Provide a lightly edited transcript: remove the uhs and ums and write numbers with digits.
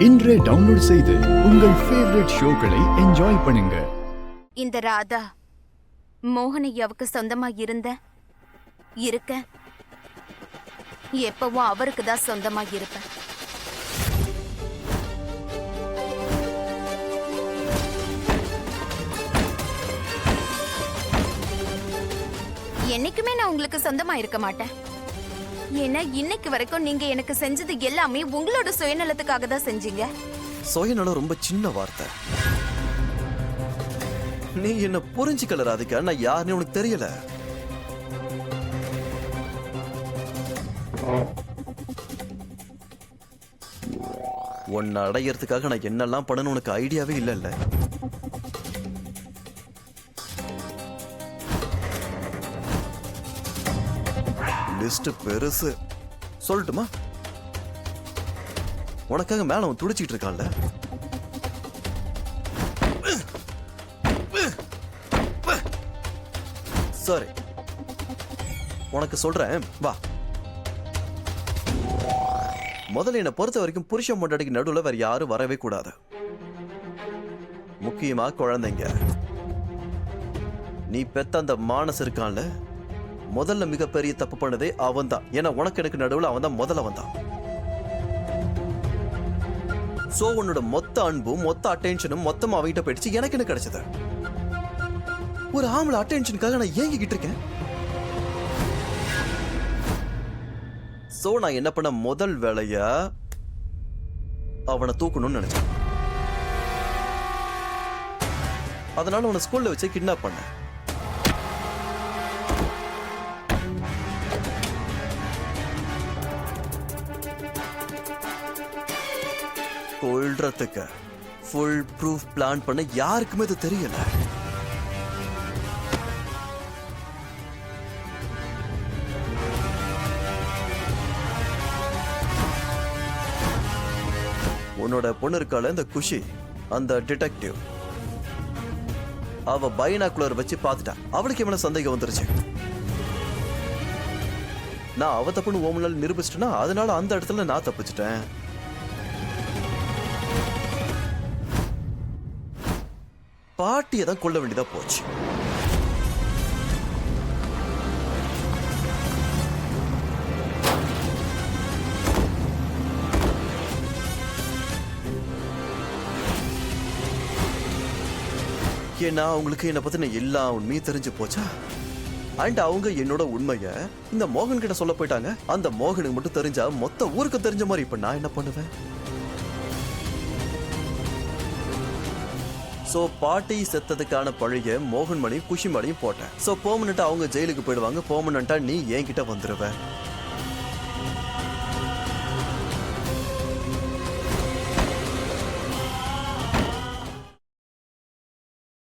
இன்றே டவுன்லோட் செய்து உங்கள் ஃபேவரட் ஷோக்களை என்ஜாய் பண்ணுங்க. இந்த ராதா மோகனையாவுக்கு சொந்தமா இருக்க எப்பவும் அவருக்கு தான் சொந்தமா இருப்பேன். என்னைக்குமே நான் உங்களுக்கு சொந்தமா இருக்க மாட்டேன். ஏன்னா இன்னைக்கு வரைக்கும் நீங்க எனக்கு செஞ்சது எல்லாமே உங்களோட சுயநலத்துக்காக தான் செஞ்சீங்க. சுயநலம் ரொம்ப சின்ன வார்த்தை. நீ என்ன புரிஞ்சுக்கல ராதிகா. நான் யாருன்னு உனக்கு தெரியல. உன்னை அடையறதுக்காக நான் என்னெல்லாம் பண்ணணும் உனக்கு ஐடியாவே இல்ல. லிஸ்ட் பெருசு. சொல்லட்டுமா? உனக்காக மேல அவன் துடிச்சிட்டு இருக்கான்ல. சரி, உனக்கு சொல்றேன் வா. முதல்ல என்னை பொறுத்த வரைக்கும் புருஷன் பொண்டாட்டிக்கு நடுவுல வேற யாரும் வரவே கூடாது. முக்கியமா குழந்தைங்க. நீ பெத்த அந்த மானஸ் இருக்கான்ல, முதல்ல மிகப்பெரிய தப்பு பண்ணதே அவன் தான். ஏன்னா உனக்கு எனக்கு நடுவில் அவன் தான் முதல்ல வந்தான். சோ உன்னோட மொத்த அன்பும் மொத்த அட்டென்ஷனும் மொத்தமா அவங்கிட்ட போயிடுச்சு. எனக்கு என்ன கிடைச்சது? ஒரு ஆம்பளை அட்டென்ஷனுக்காக நான் ஏங்கிக்கிட்டு இருக்கேன். சோ நான் என்ன பண்ண, முதல் வேலையா அவனை தூக்கணும்னு நினைச்சேன். அதனால அவனை ஸ்கூல்ல வச்சு கிட்னாப் பண்ண. கொல்றதுக்கு ஃபுல் ப்ரூஃப் பிளான் பண்ண யாருக்குமே இது தெரியல. உன்னோட பொண்ணு இருக்கால இந்த குஷி, அந்த டிடெக்டிவ், அவ பைனாகுலர் வச்சு பார்த்துட்டா. அவளுக்கு எவ்வளவு சந்தேகம் வந்துருச்சு. நான் அவ தப்புன்னு ஓமனால நிரூபிச்சிட்டேன்னா அதனால அந்த இடத்துல நான் தப்பிச்சிட்டேன். பாட்டியை தான் கொள்ள வேண்டியதா போச்சு. ஏன்னா அவங்களுக்கு என்ன பத்தின எல்லா உண்மையும் தெரிஞ்சு போச்சா. அண்ட் அவங்க என்னோட உண்மைய இந்த மோகன் கிட்ட சொல்ல போயிட்டாங்க. அந்த மோகனுக்கு மட்டும் தெரிஞ்சா மொத்த ஊருக்கு தெரிஞ்ச மாதிரி. இப்ப நான் என்ன பண்ணுவேன்? சோ பாட்டி செத்ததுக்கான பழிய மோகன் மணி குஷி மணியும் போட்டேன். சோ பெர்மனண்டா அவங்க ஜெயிலுக்கு போயிடுவாங்க. பெர்மனண்டா நீ என்கிட்ட வந்துருவ.